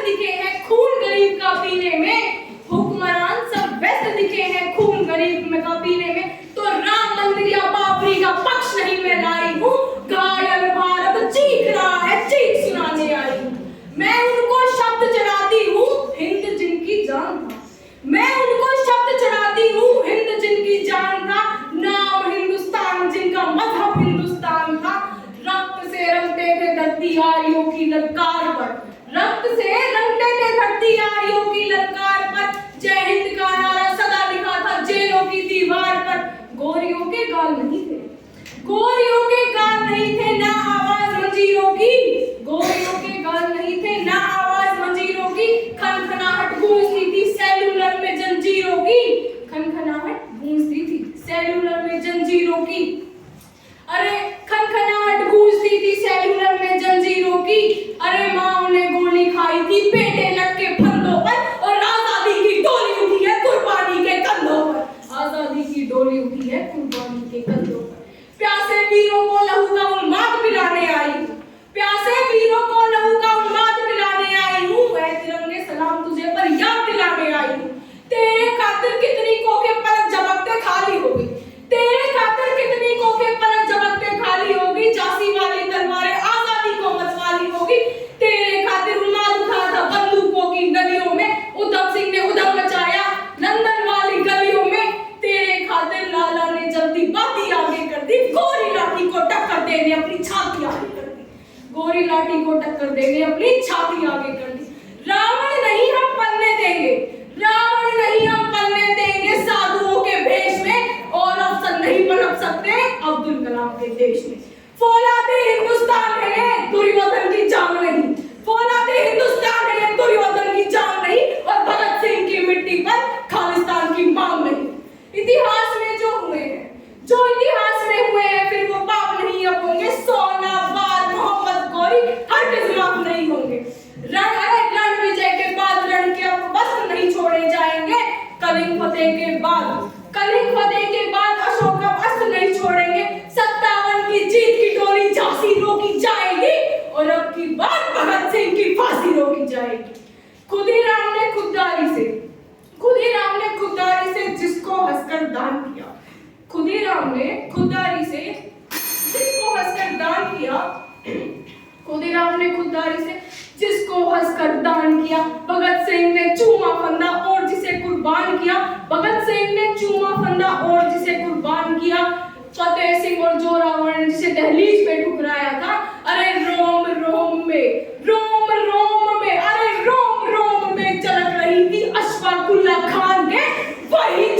व्यस्त दिखे हैं खून गरीब का पीने में, हुक्मरान सब व्यस्त दिखे हैं खून गरीब का पीने में, तो राम मंदिर या बाबरी का पक्ष नहीं मैं लाई हूँ, घायल भारत चीख रहा है चीख सुनाने आई हूँ। मैं उनको शब्द चढ़ाती हूँ हिंद जिनकी जान था, मैं उनको शब्द चढ़ाती हूँ हिंद जिनकी जान था, नाम हिंदुस्तान जिनका मजहब हिंदुस्तान था, रक्त से रंगते थे धरती आरियों की ललकार पर, रक्त से रंगते थे धरती आरियों की ललकार पर, जय हिंद का नारा सदा लिखा था जेलों की दीवार पर। गोरियों के गाल नहीं थे, गोरियों के गाल नहीं थे, ना आवाज मंजीरों की, गोरियों के गाल नहीं थे, ना आवाज मंजीरों की, खनखनाहट गूंजती थी सेलुलर में जंजीरों की, खनखनाहट गूंजती थी सेलुलर में जंजीरों की, अरे खनखनाहट गूंजती थी सेलुलर में जंजीरों की, अरे माँ ने गोली खाई थी बेटे लटके फंदों पर, और आजादी की डोली उठी है कुर्बानी के कंधों पर, आजादी की डोली उठी है कुर्बानी के कंधों पर। प्यासे वीरों को लहू का उन्माद पिलाने आई हूँ, प्यासे वीरों को लहू का उन्माद पिलाने आई हूँ, ऐ तिरंगे सलाम तुझे पर याद दिलाने आई हूँ। तेरे खातिर कितनी कोखे पलक झपकते खाली हो गई, तेरे खातिर कितनी कोखे पलक झपकते खाली हो गई, झांसी वाली तलवारें आजादी को मतवाली हो गई, तेरे खातिर उन्माद उठा था बंदूकों की नदियों में, उधम सिंह ने उधम मचाया लंदन वाली गलियों में, तेरे खातिर लाला ने जल्दी बाती आगे कर दी, गोरी लाठी को टक्कर देने अपनी छाती आगे कर दी, गोरी लाठी को टक्कर देने अपनी छाती आगे कर दी। रावण नहीं हम पलने देंगे, रावण नहीं हम पलने देंगे साधुओं के भेष में, और अफसर नहीं पनप सकते अब्दुल कलाम के देश में। फौलादे हिंदुस्तान है ये दुर्योधन की जान नहीं, फौलादे हिंदुस्तान है ये दुर्योधन की जान नहीं, और भगत सिंह की मिट्टी पर खालिस्तान की मांग नहीं। इतिहास में जो हुए हैं, जो इतिहास में हुए हैं, फिर वो पाप नहीं अब होंगे, सोना बार मोहम्मद गौरी हर के खिलाफ नहीं होंगे। रण विजय के बाद रण के अब वस्त्र नहीं छोड़े जाएंगे, कलिंग फतेह के बाद, कलिंग फतेह के बाद अशोक अब अस्त्र नहीं छोड़ेंगे, 57 की जीत की डोरी झांसी रोकी जाएगी, और अब की बार भगत सिंह की फांसी रोकी जाएगी। खुदीराम ने खुददारी से, खुदीराम ने खुददारी से जिसको हंसकर दान किया, खुदीराम ने खुददारी से जिसको हंसकर दान किया, खुदीराम ने खुददारी से जिसको हंसकर दान किया, भगत सिंह ने चूमा फंदा और जिसे कुर्बान किया, भगत सिंह ने चूमा फंदा और जिसे कुर्बान किया, फतेह सिंह और जोरावर ने जिसे दहलीज पे ठुकराया था, अरे रोम रोम में, रोम रोम में, अरे रोम रोम में चलक रही थी अशफाकुल्ला खान के वही